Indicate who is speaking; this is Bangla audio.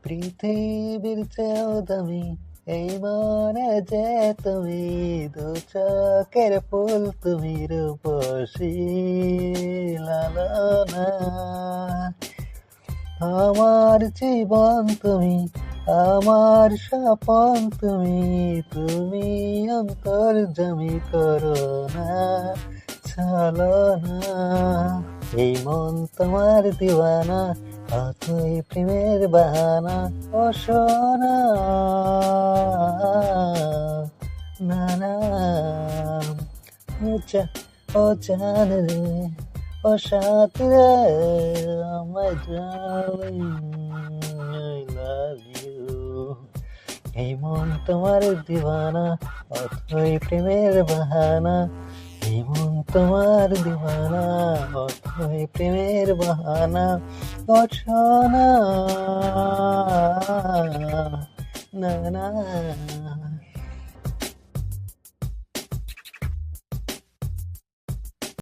Speaker 1: পৃথিবীর চেয়েও দামি এই মনে যে তুমি, দু চোখের ফুল তুমি রূপসী লালনা। আমার জীবন তুমি, আমার স্বপন তুমি, তুমি অন্তর্যামী করোনা ছলনা। এই মন তোমার দিওয়ানা, অথই প্রেমের বাহানা। ও সোনা না না, ও জান রে, ও সাথী রে, my darling, I love you. এই মন তোমার দিওয়ানা, অথই প্রেমের বাহানা। এই মন তোমার দিওয়ানা, অথই প্রেমের বাহানা। ও সোনা না না।